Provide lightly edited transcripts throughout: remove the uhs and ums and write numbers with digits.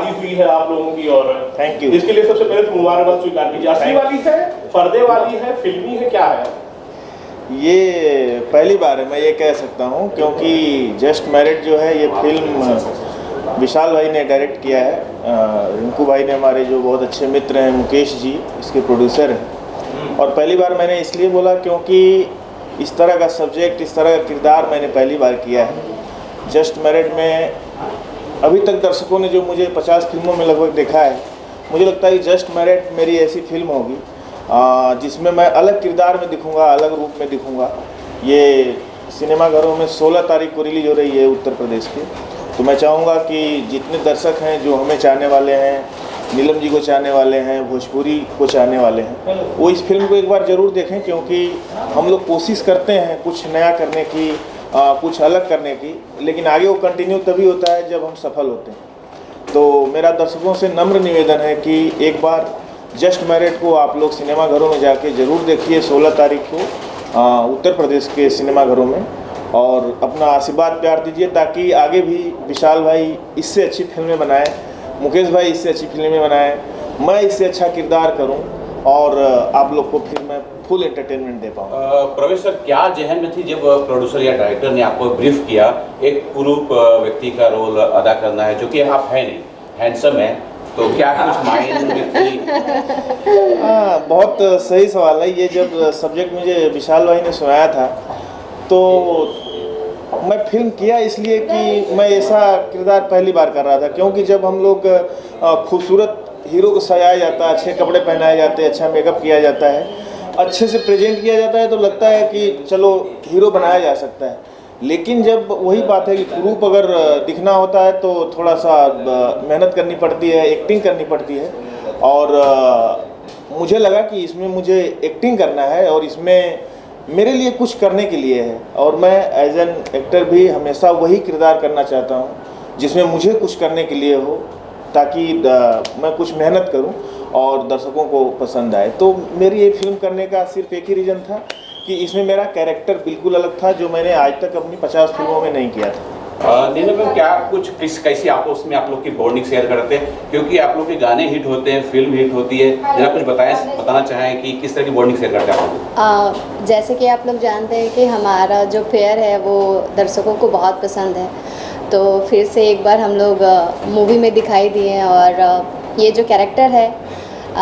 शादी हुई है आप लोगों की, और थैंक यू। इसके लिए सबसे पहले तो मुबारकबाद स्वीकार कीजिए। असली वाली है, पर्दे वाली है, फिल्मी है, क्या है? ये पहली बार है, मैं ये कह सकता हूँ, क्योंकि जस्ट मैरिड जो है ये फिल्म विशाल भाई ने डायरेक्ट किया है। रिंकू भाई ने, हमारे जो बहुत अच्छे मित्र हैं, मुकेश जी इसके प्रोड्यूसर हैं। और पहली बार मैंने इसलिए बोला क्योंकि इस तरह का सब्जेक्ट, इस तरह का किरदार मैंने पहली बार किया है। जस्ट मैरिड में अभी तक दर्शकों ने जो मुझे 50 फिल्मों में लगभग देखा है, मुझे लगता है कि जस्ट मैरिड मेरी ऐसी फिल्म होगी जिसमें मैं अलग किरदार में दिखूंगा, अलग रूप में दिखूंगा। ये सिनेमाघरों में 16 तारीख को रिलीज हो रही है उत्तर प्रदेश के। तो मैं चाहूँगा कि जितने दर्शक हैं जो हमें चाहने वाले हैं, नीलम जी को चाहने वाले हैं, भोजपुरी को चाहने वाले हैं, वो इस फिल्म को एक बार ज़रूर देखें, क्योंकि हम लोग कोशिश करते हैं कुछ नया करने की, कुछ अलग करने की, लेकिन आगे वो कंटिन्यू तभी होता है जब हम सफल होते हैं। तो मेरा दर्शकों से नम्र निवेदन है कि एक बार जस्ट मैरिड को आप लोग सिनेमाघरों में जाके ज़रूर देखिए 16 तारीख को उत्तर प्रदेश के सिनेमाघरों में, और अपना आशीर्वाद प्यार दीजिए ताकि आगे भी विशाल भाई इससे अच्छी फिल्में बनाएं, मुकेश भाई इससे अच्छी फिल्में बनाएं, मैं इससे अच्छा किरदार करूं, और आप लोग को फिर मैं फुल एंटरटेनमेंट दे पाऊँ। प्रवेश सर, क्या जहन में थी जब प्रोड्यूसर या डायरेक्टर ने आपको ब्रीफ किया एक कुरूप व्यक्ति का रोल अदा करना है, जो कि आप है नहीं, हैंडसम है, तो क्या कुछ माइंड में थी? बहुत सही सवाल है ये। जब सब्जेक्ट मुझे विशाल भाई ने सुनाया था तो मैं फिल्म किया इसलिए कि मैं ऐसा किरदार पहली बार कर रहा था, क्योंकि जब हम लोग खूबसूरत हीरो को सजाया जाता है, अच्छे कपड़े पहनाए जाते हैं, अच्छा मेकअप किया जाता है, अच्छे से प्रेजेंट किया जाता है, तो लगता है कि चलो हीरो बनाया जा सकता है। लेकिन जब वही बात है कि कुरूप अगर दिखना होता है तो थोड़ा सा मेहनत करनी पड़ती है, एक्टिंग करनी पड़ती है, और मुझे लगा कि इसमें मुझे एक्टिंग करना है और इसमें मेरे लिए कुछ करने के लिए है, और मैं एज एन एक्टर भी हमेशा वही किरदार करना चाहता हूँ जिसमें मुझे कुछ करने के लिए हो, ताकि मैं कुछ मेहनत करूँ और दर्शकों को पसंद आए। तो मेरी ये फिल्म करने का सिर्फ एक ही रीज़न था कि इसमें मेरा कैरेक्टर बिल्कुल अलग था, जो मैंने आज तक अपनी 50 फिल्मों में नहीं किया था। नीलम मैम, क्या कुछ कैसी आपस में आप लोग की बॉन्डिंग शेयर करते हैं, क्योंकि आप लोग के गाने हिट होते हैं, फिल्म हिट होती है, जरा कुछ बताना चाहें कि किस तरह की बॉन्डिंग शेयर करते हैं आप लोग? जैसे कि आप लोग जानते हैं कि हमारा जो फेयर है वो दर्शकों को बहुत पसंद है, तो फिर से एक बार हम लोग मूवी में दिखाई दिए, और ये जो कैरेक्टर है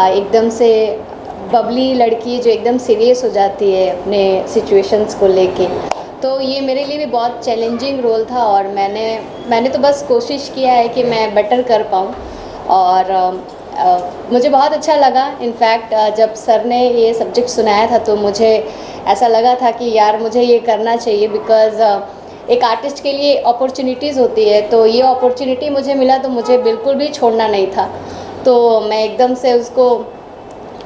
एकदम से बबली लड़की जो एकदम सीरियस हो जाती है अपने सिचुएशंस को लेके, तो ये मेरे लिए भी बहुत चैलेंजिंग रोल था, और मैंने तो बस कोशिश किया है कि मैं बेटर कर पाऊँ, और मुझे बहुत अच्छा लगा। इनफैक्ट जब सर ने ये सब्जेक्ट सुनाया था तो मुझे ऐसा लगा था कि यार मुझे ये करना चाहिए, बिकॉज़ एक आर्टिस्ट के लिए अपॉर्चुनिटीज़ होती है, तो ये अपॉर्चुनिटी मुझे मिला तो मुझे बिल्कुल भी छोड़ना नहीं था। तो मैं एकदम से उसको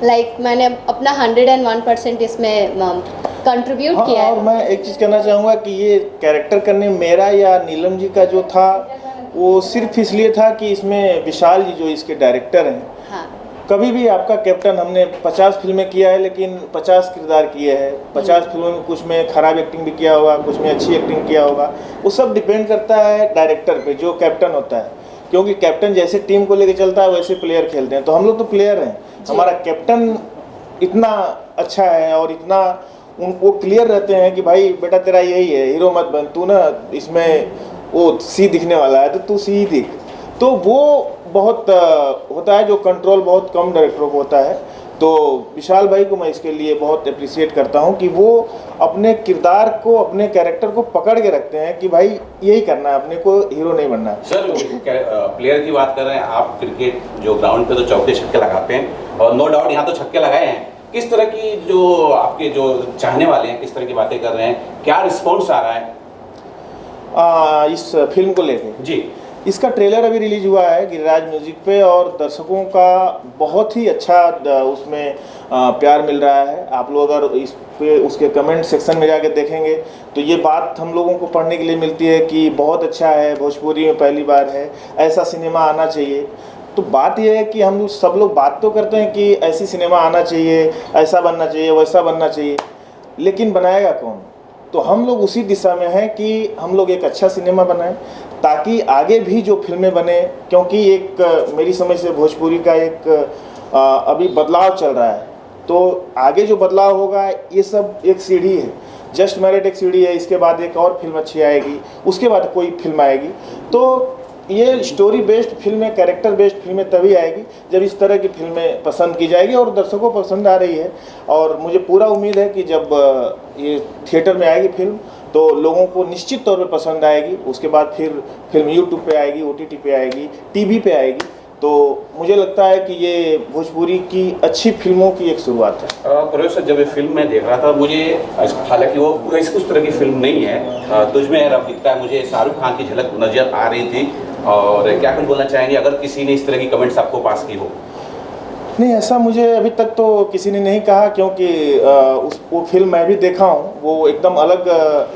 मैंने अपना 101% इसमें कंट्रीब्यूट किया है। और मैं एक चीज़ कहना चाहूँगा कि ये कैरेक्टर करने मेरा या नीलम जी का जो था वो सिर्फ इसलिए था कि इसमें विशाल जी जो इसके डायरेक्टर हैं, हाँ, कभी भी आपका कैप्टन, हमने 50 फिल्में किया है लेकिन 50 किरदार किए हैं। 50 फिल्मों में कुछ में खराब एक्टिंग भी किया होगा, कुछ में अच्छी एक्टिंग किया होगा, वो सब डिपेंड करता है डायरेक्टर पे जो कैप्टन होता है, क्योंकि कैप्टन जैसे टीम को लेके चलता है वैसे प्लेयर खेलते हैं। तो हम लोग तो प्लेयर हैं, हमारा कैप्टन इतना अच्छा है और इतना वो क्लियर रहते हैं कि भाई बेटा तेरा यही है, हीरो मत बन, तू ना इसमें वो सी दिखने वाला है तो तू सी ही दिख। तो वो बहुत होता है, जो कंट्रोल बहुत कम डायरेक्टरों को होता है। तो विशाल भाई को मैं इसके लिए बहुत अप्रिशिएट करता हूं कि वो अपने किरदार को, अपने कैरेक्टर को पकड़ के रखते हैं कि भाई यही करना है, अपने को हीरो नहीं बनना है। सर, प्लेयर की बात कर रहे हैं आप, क्रिकेट जो ग्राउंड पे तो चौके छक्के लगाते हैं, और नो डाउट यहाँ तो छक्के लगाए हैं। किस तरह की जो आपके जो चाहने वाले हैं किस तरह की बातें कर रहे हैं, क्या रिस्पॉन्स आ रहा है इस फिल्म को लेके? जी, इसका ट्रेलर अभी रिलीज हुआ है गिरिराज म्यूजिक पे, और दर्शकों का बहुत ही अच्छा उसमें प्यार मिल रहा है। आप लोग अगर इस पे उसके कमेंट सेक्शन में जाके देखेंगे तो ये बात हम लोगों को पढ़ने के लिए मिलती है कि बहुत अच्छा है, भोजपुरी में पहली बार है, ऐसा सिनेमा आना चाहिए। तो बात यह है कि हम सब लोग बात तो करते हैं कि ऐसी सिनेमा आना चाहिए, ऐसा बनना चाहिए, वैसा बनना चाहिए, लेकिन बनाएगा कौन? तो हम लोग उसी दिशा में हैं कि हम लोग एक अच्छा सिनेमा बनाएं ताकि आगे भी जो फिल्में बने, क्योंकि एक मेरी समझ से भोजपुरी का एक अभी बदलाव चल रहा है, तो आगे जो बदलाव होगा ये सब एक सीढ़ी है। जस्ट मैरिड एक सीढ़ी है, इसके बाद एक और फिल्म अच्छी आएगी, उसके बाद कोई फिल्म आएगी। तो ये स्टोरी बेस्ड फिल्में, कैरेक्टर बेस्ड फिल्में तभी आएगी जब इस तरह की फिल्में पसंद की जाएगी, और दर्शकों को पसंद आ रही है। और मुझे पूरा उम्मीद है कि जब ये थिएटर में आएगी फिल्म तो लोगों को निश्चित तौर पे पसंद आएगी। उसके बाद फिर फिल्म यूट्यूब पे आएगी, OTT पे आएगी, टीवी पे आएगी। तो मुझे लगता है कि ये भोजपुरी की अच्छी फिल्मों की एक शुरुआत है। प्रवेश सर, जब ये फिल्म मैं देख रहा था, मुझे हालांकि वो उस तरह की फिल्म नहीं है, तुझमें रब दिखता है, मुझे शाहरुख खान की झलक नजर आ रही थी। और क्या कुछ बोलना चाहेंगे अगर किसी ने इस तरह की कमेंट्स आपको पास की हो? नहीं, ऐसा मुझे अभी तक तो किसी ने नहीं कहा, क्योंकि वो फिल्म मैं भी देखा हूँ, वो एकदम अलग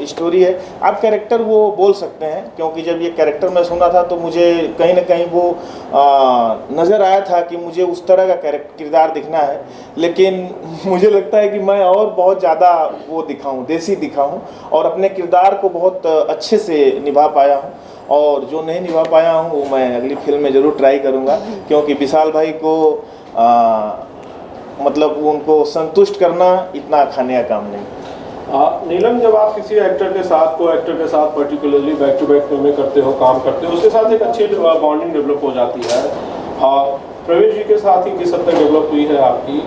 स्टोरी है। आप कैरेक्टर वो बोल सकते हैं, क्योंकि जब ये कैरेक्टर मैं सुना था तो मुझे कहीं ना कहीं वो नज़र आया था कि मुझे उस तरह का किरदार दिखना है। लेकिन मुझे लगता है कि मैं और बहुत ज़्यादा वो दिखाऊँ, देसी दिखाऊँ, और अपने किरदार को बहुत अच्छे से निभा पाया हूँ। और जो नहीं निभा पाया हूँ वो मैं अगली फिल्म में ज़रूर ट्राई करूँगा, क्योंकि विशाल भाई को मतलब उनको संतुष्ट करना इतना खाने का काम नहीं। नीलम, जब आप किसी एक्टर के साथ, को एक्टर के साथ पर्टिकुलरली बैक टू बैक फिल्में करते हो, काम करते हो, उसके साथ एक अच्छी बॉन्डिंग डेवलप हो जाती है। प्रवेश जी के साथ ही किस हद तक डेवलप हुई है आपकी,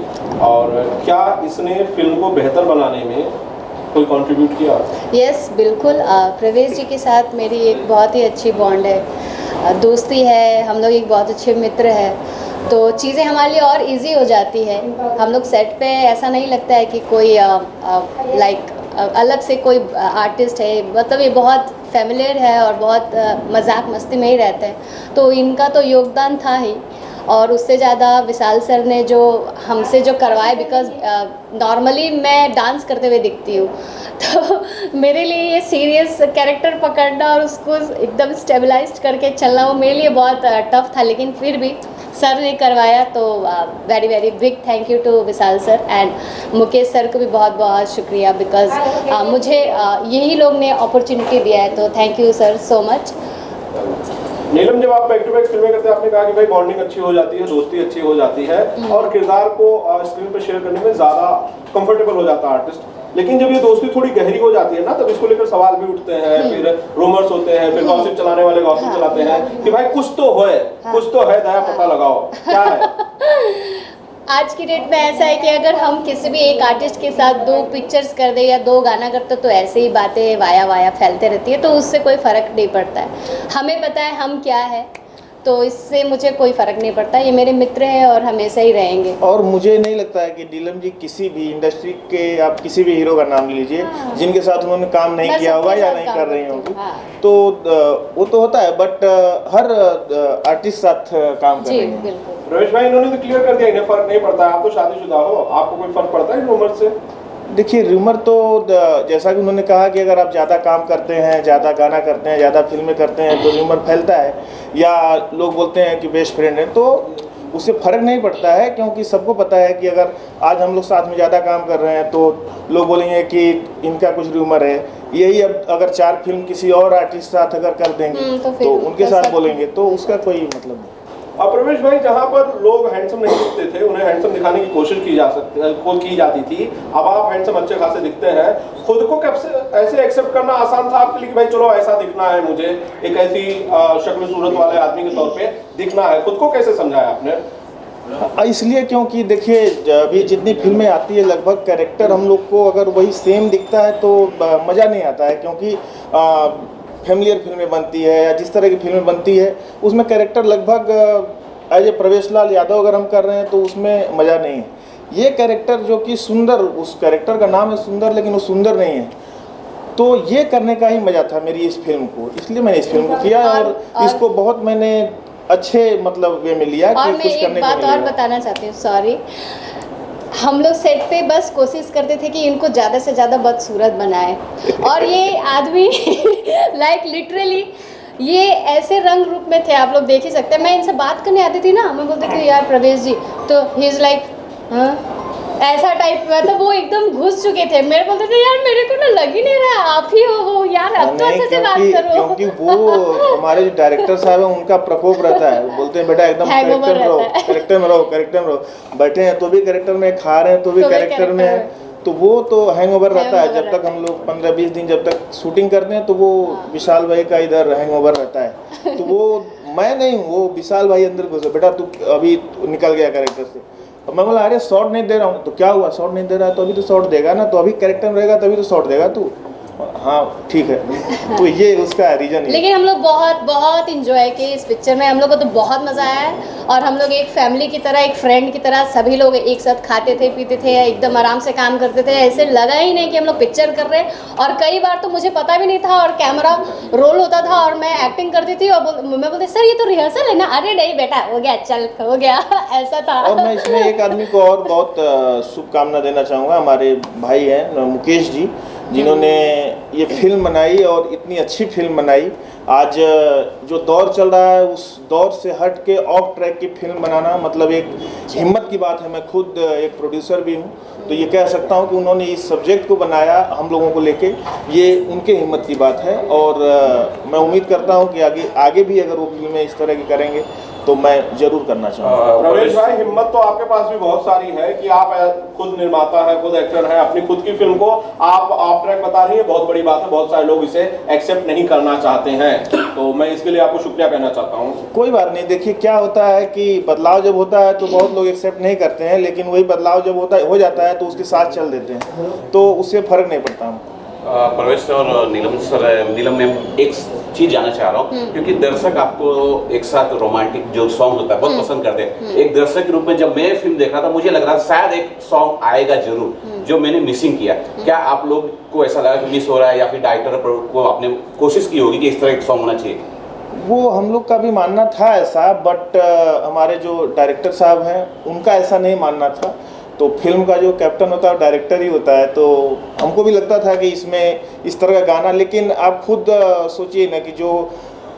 और क्या इसने फिल्म को बेहतर बनाने में कोई कंट्रीब्यूट किया? यस, बिल्कुल। प्रवेश जी के साथ मेरी एक बहुत ही अच्छी बॉन्ड है, दोस्ती है, हम लोग एक बहुत अच्छे मित्र हैं। तो चीज़ें हमारे लिए और इजी हो जाती है। हम लोग सेट पे ऐसा नहीं लगता है कि कोई अलग से कोई आर्टिस्ट है, मतलब ये बहुत फैमिलियर है और बहुत मजाक मस्ती में ही रहते हैं। तो इनका तो योगदान था ही, और उससे ज़्यादा विशाल सर ने जो हमसे जो करवाए, बिकॉज नॉर्मली मैं डांस करते हुए दिखती हूँ, तो मेरे लिए ये सीरियस कैरेक्टर पकड़ना और उसको एकदम स्टेबलाइज करके चलना वो मेरे लिए बहुत टफ था। लेकिन फिर भी सर ने करवाया, तो very very big thank you to Vishal sir, and Mukesh sir को भी बहुत बहुत शुक्रिया, बिकॉज मुझे यही लोग ने अपॉर्चुनिटी दिया है। तो thank you sir so much. Neelam, जब आप बैक टू बैक फिल्में करते हैं, आपने कहा कि भाई बॉन्डिंग अच्छी हो जाती है, दोस्ती अच्छी हो जाती है, और किरदार को स्क्रीन पर शेयर करने में ज़्यादा कंफर्टेबल हो जाता है आर्टिस्ट। लेकिन जब ये दोस्ती थोड़ी गहरी हो जाती है ना, तब इसको लेकर सवाल भी उठते हैं, फिर रूमर्स होते हैं, फिर गॉसिप चलाने वाले गॉसिप चलाते हैं कि भाई कुछ तो है, दया पता लगाओ, क्या है? आज की डेट में ऐसा है कि अगर हम किसी भी एक आर्टिस्ट के साथ 2 पिक्चर्स कर दे या 2 गाना करते, तो ऐसे ही बातें वाया फैलते रहती है, तो उससे कोई फ़र्क नहीं पड़ता है। हमें पता है हम क्या है, तो इससे मुझे कोई फ़र्क नहीं पड़ता। ये मेरे मित्र हैं और हमेशा ही रहेंगे। और मुझे नहीं लगता है कि नीलम जी किसी भी इंडस्ट्री के, आप किसी भी हीरो का नाम ले लीजिए, जिनके साथ उन्होंने काम नहीं किया होगा या नहीं कर रही होंगी, तो वो तो होता है, बट हर आर्टिस्ट साथ काम कर रही है। रमेश भाई, इन्होंने तो क्लियर कर दिया, इन्हें फर्क नहीं पड़ता। आप तो शादीशुदा हो, आपको कोई फर्क पड़ता है इन रूमर से? देखिए, रूमर तो जैसा कि उन्होंने कहा कि अगर आप ज़्यादा काम करते हैं, ज़्यादा गाना करते हैं, ज़्यादा फिल्में करते हैं, तो रूमर फैलता है, या लोग बोलते हैं कि बेस्ट फ्रेंड है, तो उससे फ़र्क नहीं पड़ता है। क्योंकि सबको पता है कि अगर आज हम लोग साथ में ज़्यादा काम कर रहे हैं तो लोग बोलेंगे कि इनका कुछ रूमर है। यही अब अगर 4 फिल्म किसी और आर्टिस्ट साथ अगर कर देंगे तो उनके साथ बोलेंगे, तो उसका कोई मतलब नहीं। अब प्रवेश भाई, जहाँ पर लोग हैंडसम नहीं दिखते थे, उन्हें हैंडसम दिखाने की कोशिश की जाती थी, अब आप हैंडसम अच्छे खासे दिखते हैं। खुद को ऐसे एक्सेप्ट करना आसान था आपके लिए कि भाई चलो ऐसा दिखना है, मुझे एक ऐसी शक्ल सूरत वाले आदमी के तौर पे दिखना है? खुद को कैसे समझाया आपने? इसलिए क्योंकि देखिए, अभी जितनी फिल्में आती है लगभग कैरेक्टर हम लोग को अगर वही सेम दिखता है तो मज़ा नहीं आता है। क्योंकि फैमिलियर फिल्में बनती है या जिस तरह की फिल्में बनती है उसमें कैरेक्टर लगभग एज ए प्रवेश लाल यादव अगर हम कर रहे हैं तो उसमें मज़ा नहीं है। ये कैरेक्टर जो कि सुंदर, उस कैरेक्टर का नाम है सुंदर, लेकिन वो सुंदर नहीं है, तो ये करने का ही मज़ा था मेरी इस फिल्म को, इसलिए मैंने इस फिल्म को किया और इसको बहुत मैंने अच्छे मतलब वे में लिया कि कुछ करने को मिलेगा। बात और बताना चाहती हूँ, सॉरी, हम लोग सेट पे बस कोशिश करते थे कि इनको ज़्यादा से ज़्यादा बदसूरत बनाए, और ये आदमी लाइक लिटरली ये ऐसे रंग रूप में थे, आप लोग देख ही सकते हैं। मैं इनसे बात करने आती थी ना, मैं बोलती थी यार प्रवेश जी, तो ही इज़ लाइक हाँ ऐसा टाइप में, तो वो एकदम घुस चुके थे। मेरे बोलते थे यार मेरे को ना लग ही नहीं रहा आप ही हो वो यार, अब तो नहीं, अच्छे से बात करो। क्योंकि वो हमारे जो डायरेक्टर साहब हैं उनका प्रकोप रहता है। वो बोलते हैं बेटा एकदम Hangover कैरेक्टर में रहो, रहता है। कैरेक्टर में रहो, कैरेक्टर में रहो। बैठे हैं तो भी कैरेक्टर में, खा रहे हैं तो भी तो भी कैरेक्टर में है। character तो वो तो हैंगओवर रहता है। Hangover जब तक रहता हम लोग 15-20 दिन जब तक शूटिंग करते हैं तो वो विशाल भाई का इधर हैंगओवर रहता है। तो वो मैं नहीं हूँ, वो विशाल भाई अंदर घुसे, बेटा तू अभी निकल गया कैरेक्टर से। और मैं बोला अरे शॉट नहीं दे रहा हूँ। तो क्या हुआ, शॉट नहीं दे रहा है तो अभी तो शॉट देगा ना, तो अभी कैरेक्टर में रहेगा तभी तो शॉट देगा तू। हाँ ठीक है। तो ये उसका रीजन है। लेकिन हम लोग बहुत बहुत इंजॉय किए इस पिक्चर में। हम लोग को तो बहुत मज़ा आया है, और हम लोग एक फैमिली की तरह, एक फ्रेंड की तरह सभी लोग एक साथ खाते थे, पीते थे, एकदम आराम से काम करते थे। ऐसे लगा ही नहीं कि हम लोग पिक्चर कर रहे हैं। और कई बार तो मुझे पता भी नहीं था, और कैमरा रोल होता था और मैं एक्टिंग करती थी, और मैं बोलती सर ये तो रिहर्सल है ना, अरे नहीं बेटा हो गया, चल हो गया। ऐसा था। और मैं इसमें एक आदमी को और बहुत शुभकामना देना चाहूँगा। हमारे भाई हैं मुकेश जी, जिन्होंने ये फिल्म बनाई और इतनी अच्छी फिल्म बनाई। आज जो दौर चल रहा है उस दौर से हट के ऑफ ट्रैक की फिल्म बनाना मतलब एक हिम्मत की बात है। मैं खुद एक प्रोड्यूसर भी हूँ, तो ये कह सकता हूँ कि उन्होंने इस सब्जेक्ट को बनाया हम लोगों को लेके, ये उनके हिम्मत की बात है। और मैं उम्मीद करता हूँ कि आगे भी अगर वो फिल्में इस तरह की करेंगे तो मैं जरूर करना चाहूँगा। प्रवेश भाई, हिम्मत तो आपके पास भी बहुत सारी है कि आप खुद निर्माता है, खुद एक्टर है, अपनी खुद की फिल्म को आप ऑफ ट्रैक बता रही है, बहुत बड़ी बात है। बहुत सारे लोग इसे एक्सेप्ट नहीं करना चाहते हैं, तो मैं इसके लिए आपको शुक्रिया कहना चाहता हूँ। कोई बात नहीं। देखिए क्या होता है कि बदलाव जब होता है तो बहुत लोग एक्सेप्ट नहीं करते हैं, लेकिन वही बदलाव जब हो जाता है तो उसके साथ चल देते हैं, तो उससे फर्क नहीं पड़ता हमको। प्रवेश और नीलम मैम, एक चीज जानना चाह रहा हूँ, क्योंकि दर्शक आपको एक साथ रोमांटिक जो सॉन्ग होता है बहुत पसंद करते हैं। एक दर्शक के रूप में जब मैं फिल्म देख रहा था मुझे लग रहा था शायद एक सॉन्ग आएगा जरूर, जो मैंने मिसिंग किया। क्या आप लोग को ऐसा लगा कि मिस हो रहा है, या फिर डायरेक्टर को आपने कोशिश की होगी कि इस तरह एक सॉन्ग होना चाहिए? वो हम लोग का भी मानना था ऐसा, बट हमारे जो डायरेक्टर साहब हैं उनका ऐसा नहीं मानना था। तो फिल्म का जो कैप्टन होता है डायरेक्टर ही होता है, तो हमको भी लगता था कि इसमें इस तरह का गाना, लेकिन आप खुद सोचिए ना कि जो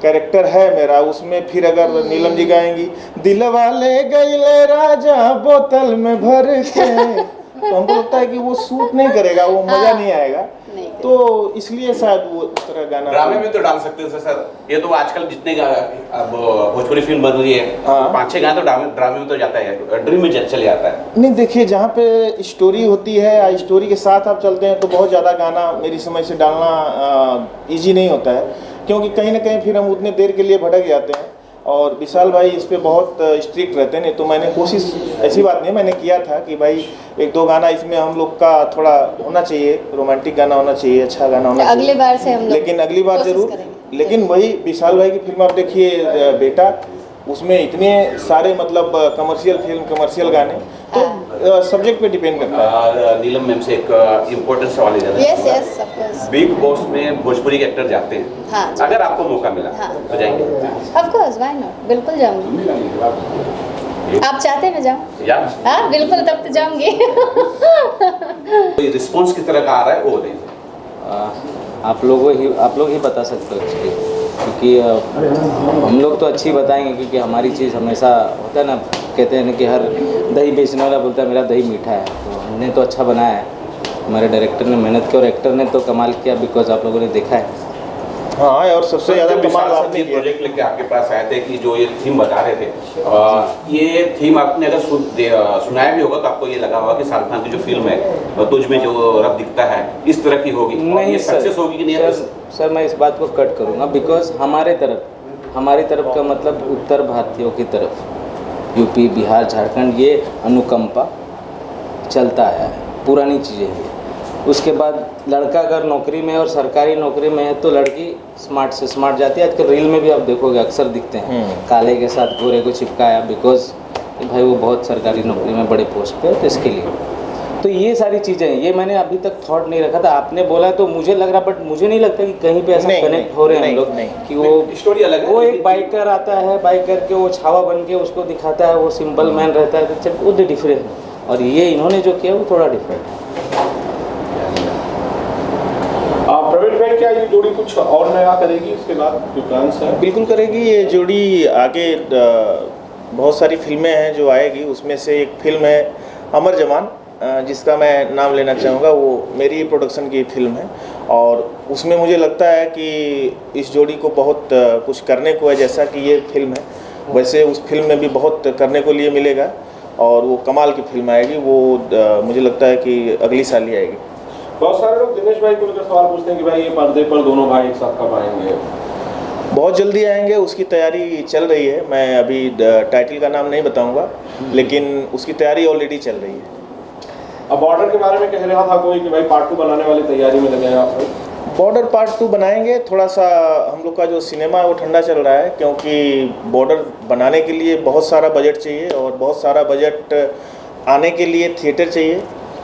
कैरेक्टर है मेरा उसमें फिर अगर नीलम जी गाएंगी दिल वाले गईले राजा बोतल में भर के, तो हमको लगता है कि वो सूट नहीं करेगा, वो मजा नहीं आएगा। तो इसलिए शायद वो उस तरह गाना ड्रामे में तो डाल सकते हैं सर। ये तो आजकल जितने अब भोजपुरी फिल्म बन रही है, हाँ। 5-6 गाने तो ड्रामे में तो जाता है, ड्रीम में चले जाता है। नहीं देखिए, जहाँ पे स्टोरी होती है या स्टोरी के साथ आप चलते हैं तो बहुत ज़्यादा गाना मेरी समझ से डालना इजी नहीं होता है, क्योंकि कहीं ना कहीं फिर हम उतने देर के लिए भटक जाते हैं। और विशाल भाई इस पे बहुत स्ट्रिक्ट रहते हैं। नहीं तो मैंने कोशिश, ऐसी बात नहीं, मैंने किया था कि भाई 1-2 गाना इसमें हम लोग का थोड़ा होना चाहिए, रोमांटिक गाना होना चाहिए, अच्छा गाना होना चाहिए। अगली बार से हम लोग, लेकिन अगली बार कोशिश जरूर। करेंगे। लेकिन वही विशाल भाई की फिल्म आप देखिए बेटा, उसमें इतने सारे मतलब कमर्शियल फिल्म, कमर्शियल गाने, तो सब्जेक्ट पे डिपेंड करता है। नीलम मैम से एक इम्पोर्टेंट सवाल है, yes yes of course. Big boss में भोजपुरी के एक्टर जाते हैं, हाँ जी। अगर आपको मौका मिला हाँ। तो जाएंगे? ऑफ कोर्स, व्हाई नॉट, बिल्कुल जाऊंगी। आप चाहते हैं मैं जाऊँ? या हाँ बिल्कुल, तब तो जाऊंगी। रिस्पॉन्स किस तरह का आ रहा है वो बताइए। आप लोग ही बता सकते हो एक्चुअली, क्योंकि हम लोग तो अच्छी बताएंगे, क्योंकि हमारी चीज़ हमेशा होता है ना, कहते हैं ना कि हर दही बेचने वाला बोलता है मेरा दही मीठा है। तो हमने तो अच्छा बनाया है, हमारे डायरेक्टर ने मेहनत की और एक्टर ने तो कमाल किया, बिकॉज आप लोगों ने देखा है। हाँ, और सबसे ज़्यादा कमाल आपने किया। प्रोजेक्ट लेके आपके पास आए थे कि जो ये थीम बता रहे थे, ये थीम आपने अगर सुनाया भी होगा तो आपको ये लगा होगा कि शाहरुख खान की जो फिल्म है तुझ में जो रब दिखता है इस तरह की होगी, और ये सक्सेस होगी कि नहीं? सर मैं इस बात को कट करूँगा, बिकॉज हमारी तरफ का मतलब उत्तर भारतीयों की तरफ, यूपी, बिहार, झारखंड, ये अनुकंपा चलता आया है, पुरानी चीज़ें हैं। उसके बाद लड़का अगर नौकरी में और सरकारी नौकरी में है तो लड़की स्मार्ट से स्मार्ट जाती है। आजकल रील में भी आप देखोगे अक्सर दिखते हैं काले के साथ गोरे को चिपकाया, बिकॉज भाई वो बहुत सरकारी नौकरी में बड़े पोस्ट पे है, तो इसके लिए। तो ये सारी चीज़ें हैं, ये मैंने अभी तक थॉट नहीं रखा था, आपने बोला तो मुझे लग रहा, बट मुझे नहीं लगता कि कहीं पे ऐसा कनेक्ट हो रहे हैं हम लोग कि वो स्टोरी अलग है। वो एक बाइकर आता है, बाइकर के वो छावा बन के उसको दिखाता है, वो सिंपल मैन रहता है, तो वो डिफरेंट है। और ये इन्होंने जो किया वो थोड़ा डिफरेंट है। प्रवीण भाई, क्या ये जोड़ी कुछ और नया करेगी इसके बाद, जो प्लान्स है? बिल्कुल करेगी ये जोड़ी। आगे बहुत सारी फिल्में हैं जो आएगी, उसमें से एक फिल्म है अमर जवान, जिसका मैं नाम लेना चाहूँगा, वो मेरी प्रोडक्शन की फिल्म है और उसमें मुझे लगता है कि इस जोड़ी को बहुत कुछ करने को है। जैसा कि ये फिल्म है वैसे उस फिल्म में भी बहुत करने को लिए मिलेगा और वो कमाल की फिल्म आएगी। वो मुझे लगता है कि अगली साल ही आएगी। बहुत सारे लोग दिनेश भाई को लेकर सवाल पूछते हैं कि भाई ये पर्दे पर दोनों भाई एक साथ कब आएंगे? बहुत जल्दी आएंगे, उसकी तैयारी चल रही है। मैं अभी टाइटल का नाम नहीं बताऊंगा, लेकिन उसकी तैयारी ऑलरेडी चल रही है। अब बॉर्डर के बारे में कह रहा था कोई कि भाई पार्ट 2 बनाने वाली तैयारी में लगे हैं आप लोग? बॉर्डर पार्ट 2 बनाएंगे। थोड़ा सा हम लोग का जो सिनेमा है वो ठंडा चल रहा है, क्योंकि बॉर्डर बनाने के लिए बहुत सारा बजट चाहिए और बहुत सारा बजट आने के लिए थिएटर चाहिए।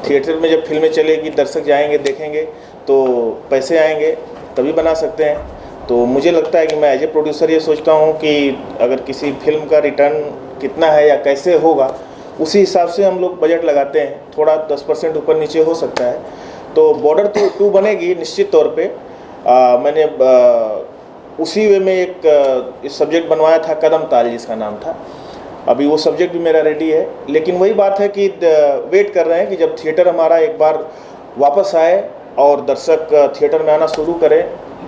थिएटर में जब फिल्में चलेगी, दर्शक जाएंगे, देखेंगे तो पैसे आएंगे, तभी बना सकते हैं। तो मुझे लगता है कि मैं एज ए प्रोड्यूसर ये सोचता हूँ कि अगर किसी फिल्म का रिटर्न कितना है या कैसे होगा, उसी हिसाब से हम लोग बजट लगाते हैं। थोड़ा 10% ऊपर नीचे हो सकता है। तो बॉर्डर 2 बनेगी निश्चित तौर पे। मैंने उसी वे में एक सब्जेक्ट बनवाया था, कदम ताल जिसका नाम था। अभी वो सब्जेक्ट भी मेरा रेडी है, लेकिन वही बात है कि वेट कर रहे हैं कि जब थिएटर हमारा एक बार वापस आए और दर्शक थिएटर में आना शुरू करें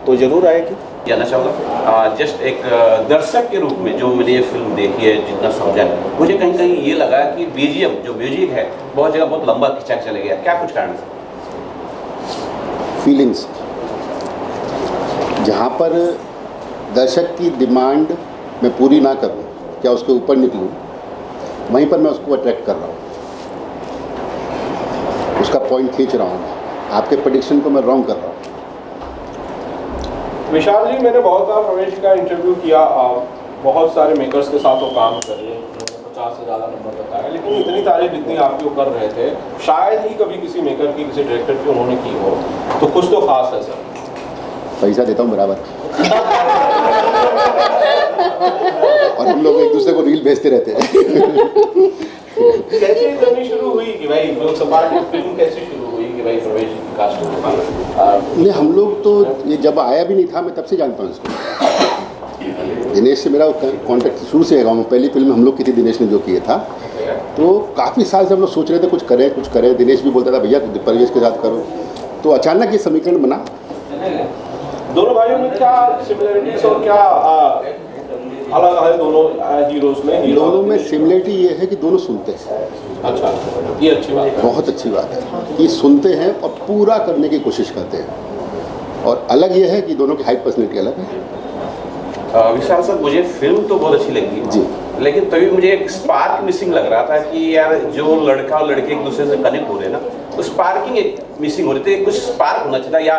तो ज़रूर आएगी। जानना चाहूँगा जस्ट एक दर्शक के रूप में जो मैंने ये फिल्म देखी है, जितना समझा, मुझे कहीं कहीं ये लगा कि बीजीएम जो म्यूजिक है बहुत जगह बहुत लंबा खिंचा चले गया। क्या कुछ कारण है? फीलिंग्स, जहाँ पर दर्शक की डिमांड मैं पूरी ना करूँ, क्या उसके ऊपर निकलूँ, वहीं पर मैं उसको अट्रैक्ट कर रहा हूँ, उसका पॉइंट खींच रहा हूँ। आपके प्रेडिक्शन को मैं रॉन्ग कर रहा हूँ। विशाल जी, मैंने बहुत बार प्रवेश जी का इंटरव्यू किया, बहुत सारे मेकर्स के साथ वो काम कर रहे हैं, उन्होंने 50 से ज़्यादा नंबर बताया, लेकिन इतनी तारीफ जितनी आपकी वो कर रहे थे शायद ही कभी किसी मेकर की, किसी डायरेक्टर की उन्होंने की हो। तो कुछ तो खास है सर। पैसा देता हूँ बराबर और हम लोग एक दूसरे को रील भेजते रहते हैं। कैसे जर्नी शुरू हुई कि भाई लोग सवाल फिल्म कैसे शुरू हुई कि भाई प्रवेश जी की कास्ट नहीं, हम लोग तो ये जब आया भी नहीं था, मैं तब से जानता हूँ इसको। दिनेश से मेरा कॉन्टेक्ट शुरू से है। पहली फिल्म हम लोग की थी, दिनेश ने जो किया था। तो काफ़ी साल से हम लोग सोच रहे थे कुछ करें। दिनेश भी बोलता था भैया प्रवेश के साथ करो। तो अचानक ये समीकरण बना। दोनों भाइयों में क्या सिमिलरिटीज और क्या अलग है दोनों हीरोज में? दोनों में सिमिलरिटी ये है कि दोनों सुनते हैं। अच्छा, ये अच्छी बात है। बहुत अच्छी बात है कि सुनते हैं और पूरा करने की कोशिश करते हैं। और अलग ये है कि दोनों की हाइट पर्सनैलिटी अलग है। विशाल सर, मुझे फिल्म तो बहुत अच्छी लगी जी, लेकिन तभी मुझे एक स्पार्क मिसिंग लग रहा था कि यार जो लड़का और लड़के एक दूसरे से कनेक्ट हो रहे हैं ना, तो स्पार्किंग एक मिसिंग हो रही थी। कुछ स्पार्क होना चाहिए था, या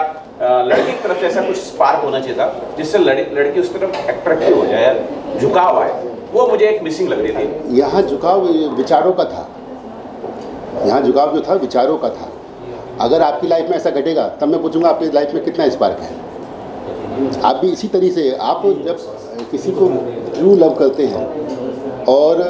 लड़के की तरफ से ऐसा कुछ स्पार्क होना चाहिए था जिससे लड़की उस तरफ अट्रैक्टिव हो जाए, झुकाव आए। वो मुझे एक मिसिंग लग रही थी। यहाँ झुकाव विचारों का था। यहाँ झुकाव जो था विचारों का था। अगर आपकी लाइफ में ऐसा घटेगा तब मैं पूछूंगा आपकी लाइफ में कितना स्पार्क है। आप भी इसी तरीके से, आप जब किसी को ट्रू लव करते हैं और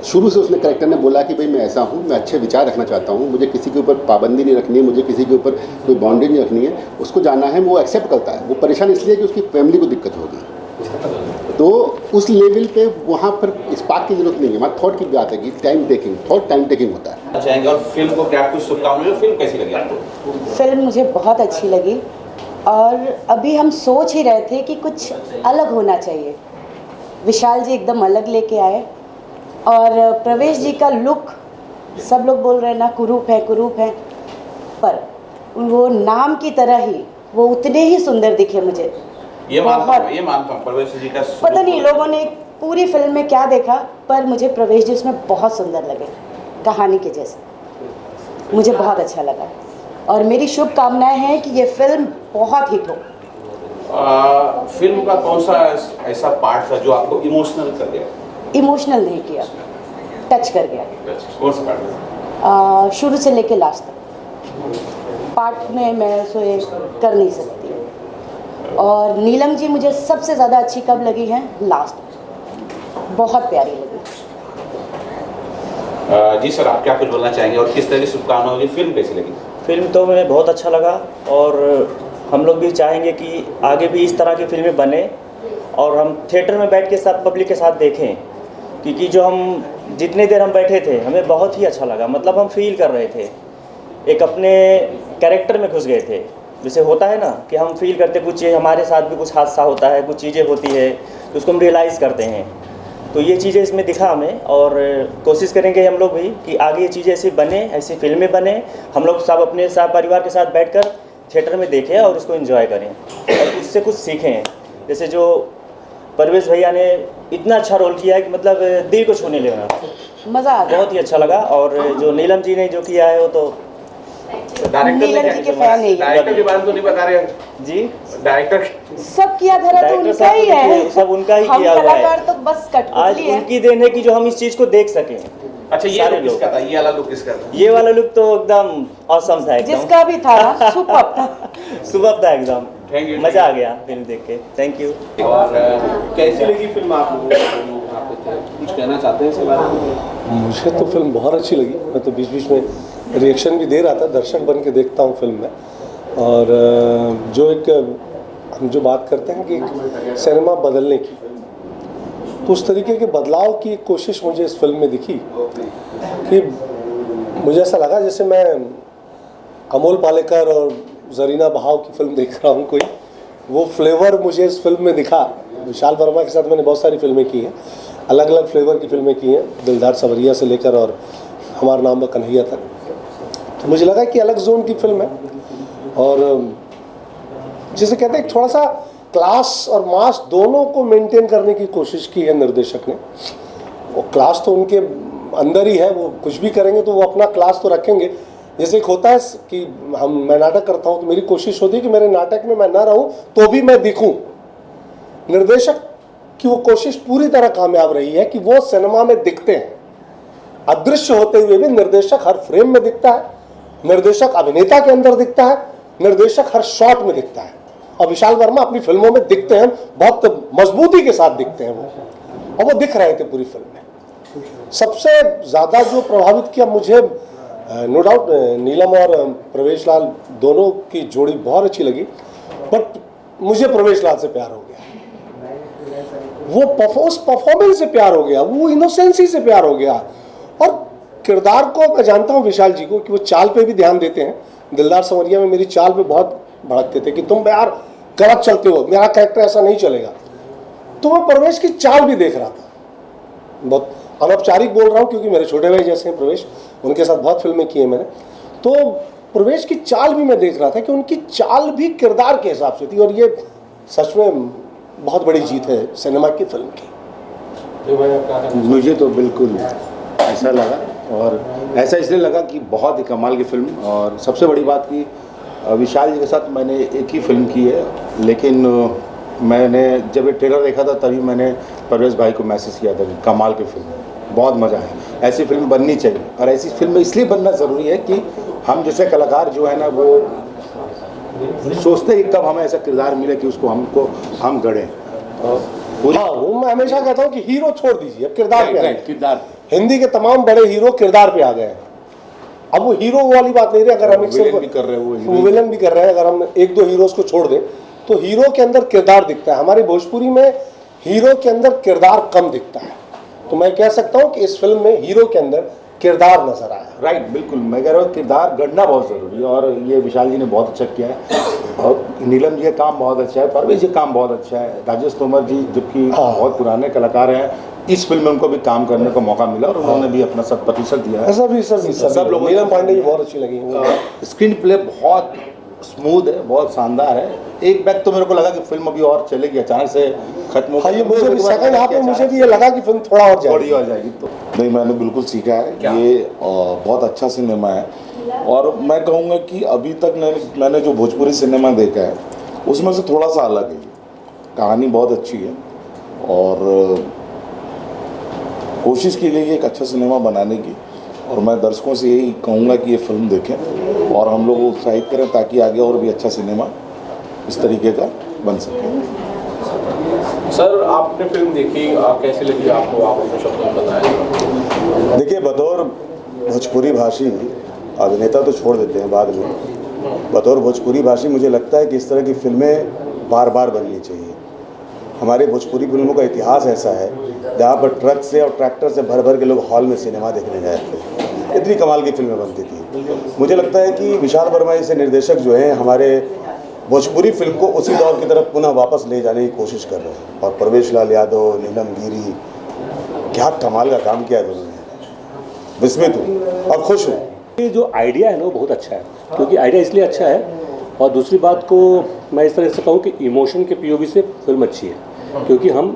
शुरू से उसने कैरेक्टर ने बोला कि भाई मैं ऐसा हूँ, मैं अच्छे विचार रखना चाहता हूँ, मुझे किसी के ऊपर पाबंदी नहीं रखनी है, मुझे किसी के ऊपर कोई बाउंड्री नहीं रखनी है, उसको जानना है, वो एक्सेप्ट करता है। वो परेशान इसलिए कि उसकी फैमिली को दिक्कत होगी। तो उस लेवल पे वहाँ पर स्पार्क की जरूरत नहीं है। वहाँ थॉट की बात है कि टाइम टेकिंग होता है। चाहेंगे और फिल्म को क्या कुछ शुभकामनाएं। फिल्म कैसी लगी आपको? फिल्म मुझे बहुत अच्छी लगी और अभी हम सोच ही रहे थे कि कुछ अलग होना चाहिए। विशाल जी एकदम अलग लेके आए और प्रवेश जी का लुक, सब लोग बोल रहे हैं ना कुरूप है, पर वो नाम की तरह ही वो उतने ही सुंदर दिखे मुझे। ये मानता हूँ प्रवेश जी का। पता नहीं लोगों ने पूरी फिल्म में क्या देखा, पर मुझे प्रवेश जी उसमें बहुत सुंदर लगे, कहानी के जैसे। मुझे बहुत अच्छा लगा और मेरी शुभकामनाएं हैं कि ये फिल्म बहुत हिट हो। फिल्म का कौन सा ऐसा पार्ट था जो आपको इमोशनल कर गया? इमोशनल नहीं किया, टच कर गया। कौन सा पार्ट? शुरू से लेके लास्ट तक पार्ट में मैं सोए कर नहीं सकती। और नीलम जी मुझे सबसे ज़्यादा अच्छी कब लगी हैं? लास्ट, बहुत प्यारी लगी। जी सर, आप क्या कुछ बोलना चाहेंगे और किस तरह की शुभकामनाएं होगी? फिल्म कैसी लगी? फिल्म तो मुझे बहुत अच्छा लगा और हम लोग भी चाहेंगे कि आगे भी इस तरह की फिल्में बने और हम थिएटर में बैठ के साथ पब्लिक के साथ देखें, क्योंकि जो हम जितने देर हम बैठे थे हमें बहुत ही अच्छा लगा, मतलब हम फील कर रहे थे, एक अपने कैरेक्टर में घुस गए थे। जैसे होता है ना कि हम फील करते कुछ चीज़, हमारे साथ भी कुछ हादसा होता है, कुछ चीज़ें होती है तो उसको हम रियलाइज़ करते हैं। तो ये चीज़ें इसमें दिखा हमें, और कोशिश करेंगे हम लोग भी कि आगे ये चीज़ें ऐसी बने, ऐसी फिल्में बने, हम लोग सब अपने साथ परिवार के साथ बैठकर थिएटर में देखें और उसको एंजॉय करें और उससे कुछ सीखें। जैसे जो परवेश भैया ने इतना अच्छा रोल किया है कि मतलब दिल को छूने लगा, मज़ा आ गया। बहुत ही अच्छा लगा। और जो नीलम जी ने जो किया है वो तो नीलम जी के फैन है ये। डायरेक्टर के बारे में तो नहीं बता रहे जी, डायरेक्टर सब किया धरा तो डायरेक्टर उनका ही है, सब उनका ही हम किया हुआ है। कलाकार तो बस आज कठपुतली है। उनकी देन है कि जो हम इस चीज़ को देख सकें। अच्छा, ये सारे लुक लोग। किसका था? ये वाला लुक किसका था? ये वाला लुक तो एकदम ऑसम था, एकदम जिसका भी था सुपर था। सुबह था एकदम। Thank you. मज़ा आ गया फिल्म देख के। Thank you. और कैसी लगी फिल्म आप लोगों को? आप कुछ कहना चाहते हैं इसके बारे में? मुझे तो फिल्म बहुत अच्छी लगी। मैं तो बीच बीच में रिएक्शन भी दे रहा था, दर्शक बन के देखता हूँ फिल्म में। और जो एक हम जो बात करते हैं कि एक सिनेमा बदलने की, तो उस तरीके के बदलाव की एक कोशिश मुझे इस फिल्म में दिखी कि मुझे ऐसा लगा जैसे मैं अमोल पालेकर और जरीना बहाव की फिल्म देख रहा हूँ कोई, वो फ्लेवर मुझे इस फिल्म में दिखा। विशाल वर्मा के साथ मैंने बहुत सारी फिल्में की हैं, अलग अलग फ्लेवर की फिल्में की हैं, दिलदार सवरिया से लेकर और हमारा नाम व कन्हैया तक। तो मुझे लगा कि अलग जोन की फिल्म है, और जिसे कहते हैं थोड़ा सा क्लास और मास दोनों को मेंटेन करने की कोशिश की है निर्देशक ने। वो क्लास तो उनके अंदर ही है, वो कुछ भी करेंगे तो वो अपना क्लास तो रखेंगे। जैसे एक होता है कि मैं नाटक करता हूँ तो मेरी कोशिश होती है कि मेरे नाटक में मैं ना रहूँ तो भी मैं दिखूँ। निर्देशक की वो कोशिश पूरी तरह कामयाब रही है कि वो सिनेमा में दिखते हैं, अदृश्य होते हुए भी निर्देशक हर फ्रेम में दिखता है, निर्देशक अभिनेता के अंदर दिखता है, निर्देशक हर शॉट में दिखता है। और विशाल वर्मा अपनी फिल्मों में दिखते हैं, बहुत मजबूती के साथ दिखते हैं वो, और वो दिख रहे थे पूरी फिल्म में। सबसे ज़्यादा जो प्रभावित किया मुझे, नो डाउट नीलम और प्रवेश लाल दोनों की जोड़ी बहुत अच्छी लगी, बट मुझे प्रवेश लाल से प्यार हो गया। वो उस परफॉर्मेंस से प्यार हो गया, वो इनोसेंसी से प्यार हो गया। और किरदार को मैं जानता हूँ विशाल जी को कि वो चाल पे भी ध्यान देते हैं। दिलदार सवरिया में मेरी चाल पे बहुत भड़कते थे कि तुम यार गलत चलते हो, मेरा कैरेक्टर ऐसा नहीं चलेगा। तो मैं प्रवेश की चाल भी देख रहा था। बहुत अनौपचारिक बोल रहा हूँ क्योंकि मेरे छोटे भाई जैसे हैं प्रवेश, उनके साथ बहुत फिल्में की हैं मैंने। तो प्रवेश की चाल भी मैं देख रहा था कि उनकी चाल भी किरदार के हिसाब से थी, और ये सच में बहुत बड़ी जीत है सिनेमा की फिल्म की। मुझे तो बिल्कुल ऐसा लगा, और ऐसा इसलिए लगा कि बहुत ही कमाल की फिल्म। और सबसे बड़ी बात कि विशाल जी के साथ मैंने एक ही फिल्म की है, लेकिन मैंने जब ये ट्रेलर देखा था तभी मैंने परवेश भाई को मैसेज किया था कि कमाल की फिल्म है, बहुत मज़ा है, ऐसी फिल्म बननी चाहिए। और ऐसी फिल्म इसलिए बनना ज़रूरी है कि हम जैसे कलाकार जो है ना, वो सोचते हैं कि कब हमें ऐसा किरदार मिले कि उसको हम गढ़ें। हाँ, वो मैं हमेशा कहता हूँ कि हीरो छोड़ दीजिए, अब किरदार पे आ गए। किरदार हिंदी के तमाम बड़े हीरो किरदार पे आ गए हैं। अब वो हीरो वाली बात नहीं रही। अगर हम विलेन भी कर रहे हैं, वो विलन भी कर रहे हैं, अगर हम एक दो हीरोज को छोड़ दें तो हीरो के अंदर किरदार दिखता है। हमारी भोजपुरी में हीरो के अंदर किरदार कम दिखता है, तो मैं कह सकता हूँ कि इस फिल्म में हीरो के अंदर किरदार नजर आया। राइट, बिल्कुल मैं कह रहा हूँ किरदार गढ़ना बहुत ज़रूरी है, और ये विशाल जी ने बहुत अच्छा किया है। और नीलम जी का काम बहुत अच्छा है, परवेश जी का काम बहुत अच्छा है, राजेश तोमर जी जबकि बहुत पुराने कलाकार हैं, इस फिल्म में उनको भी काम करने का मौका मिला और उन्होंने भी अपना 100% दिया है। सब लोग, नीलम पांडे जी बहुत अच्छी लगी। स्क्रीन प्ले बहुत स्मूथ है, बहुत शानदार है। एक बैग तो मेरे को लगा कि फिल्म अभी और चलेगी, अचानक से खत्म हो गई। ये मुझे भी सेकंड हाफ में मुझे भी ये लगा कि फिल्म थोड़ा और जाएगी। तो नहीं, मैंने बिल्कुल सीखा है, ये बहुत अच्छा सिनेमा है। और मैं कहूँगा कि अभी तक मैंने जो भोजपुरी सिनेमा देखा है उसमें से थोड़ा सा अलग है। कहानी बहुत अच्छी है और कोशिश की गई है एक अच्छा सिनेमा बनाने की, और मैं दर्शकों से यही कहूँगा कि ये फिल्म देखें और हम लोग उत्साहित करें ताकि आगे और भी अच्छा सिनेमा इस तरीके का बन सके। सर, आपने फिल्म देखी, कैसी लगी आपको? आप अपने शब्दों में बताएं। देखिए, बतौर भोजपुरी भाषी, अभिनेता तो छोड़ देते हैं बाद में, बतौर भोजपुरी भाषी मुझे लगता है कि इस तरह की फिल्में बार बार बननी चाहिए। हमारे भोजपुरी फिल्मों का इतिहास ऐसा है जहाँ पर ट्रक से और ट्रैक्टर से भर भर के लोग हॉल में सिनेमा देखने गए थे। इतनी कमाल की फिल्में बनती थी। मुझे लगता है कि विशाल वर्मा जैसे निर्देशक जो हैं हमारे भोजपुरी फिल्म को उसी दौर की तरफ पुनः वापस ले जाने की कोशिश कर रहे हैं। और प्रवेश लाल यादव, नीलम गिरी, क्या कमाल का काम किया है दोनों ने। विस्मित हूँ और खुश हूँ। ये जो आइडिया है ना वो बहुत अच्छा है, क्योंकि आइडिया इसलिए अच्छा है, और दूसरी बात को मैं इस तरह से कहूँ कि इमोशन के पीओवी से फिल्म अच्छी है। क्योंकि हम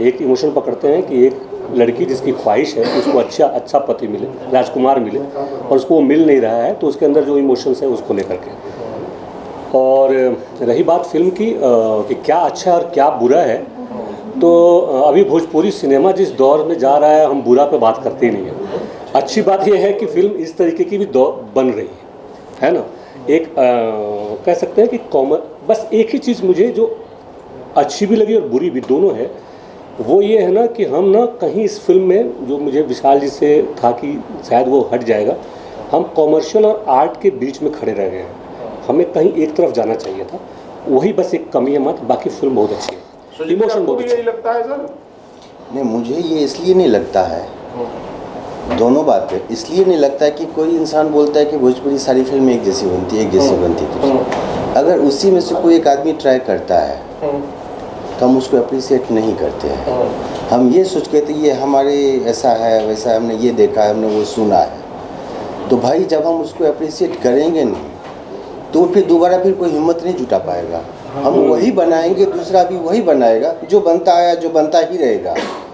एक इमोशन पकड़ते हैं कि एक लड़की जिसकी ख्वाहिश है कि उसको अच्छा पति मिले, राजकुमार मिले, और उसको वो मिल नहीं रहा है, तो उसके अंदर जो इमोशंस है उसको लेकर के। और रही बात फिल्म की कि क्या अच्छा और क्या बुरा है, तो अभी भोजपुरी सिनेमा जिस दौर में जा रहा है हम बुरा पे बात करते ही नहीं है। अच्छी बात यह है कि फिल्म इस तरीके की भी बन रही है ना। एक कह सकते हैं कि बस एक ही चीज़ मुझे जो अच्छी भी लगी और बुरी भी दोनों है, वो ये है ना कि हम ना कहीं इस फिल्म में जो मुझे विशाल जी से था कि शायद वो हट जाएगा, हम कॉमर्शियल और आर्ट के बीच में खड़े रह गए हैं। हमें कहीं एक तरफ जाना चाहिए था, वही बस एक कमी है मत, बाकी फिल्म बहुत अच्छी है, इमोशन बहुत अच्छा यही लगता है सर? नहीं, मुझे ये इसलिए नहीं लगता है, दोनों बातें इसलिए नहीं लगता है कि कोई इंसान बोलता है कि भोजपुरी सारी फिल्म एक जैसी बनती है, एक जैसी बनती है। अगर उसी में से कोई एक आदमी ट्राई करता है तो हम उसको अप्रिसिएट नहीं करते हैं। हम ये सोच के ये हमारे ऐसा है वैसा है, हमने ये देखा है, हमने वो सुना है, तो भाई जब हम उसको अप्रिसिएट करेंगे नहीं तो फिर दोबारा फिर कोई हिम्मत नहीं जुटा पाएगा। हम वही बनाएंगे, दूसरा भी वही बनाएगा, जो बनता आया जो बनता ही रहेगा।